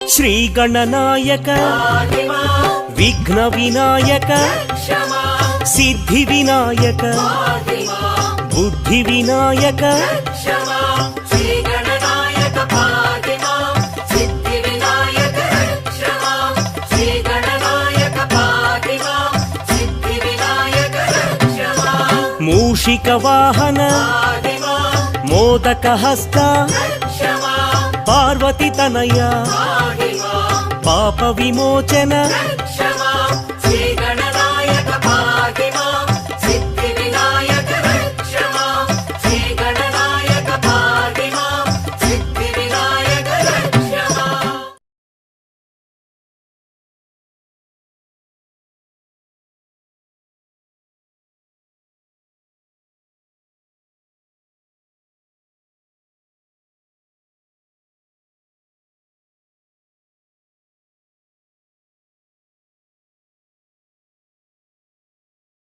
శ్రీ గణనాయక విఘ్న వినాయక సిద్ధి వినాయక బుద్ధి వినాయక మూషిక వాహన మోదక హస్త పార్వతి తనయ పాప విమోచన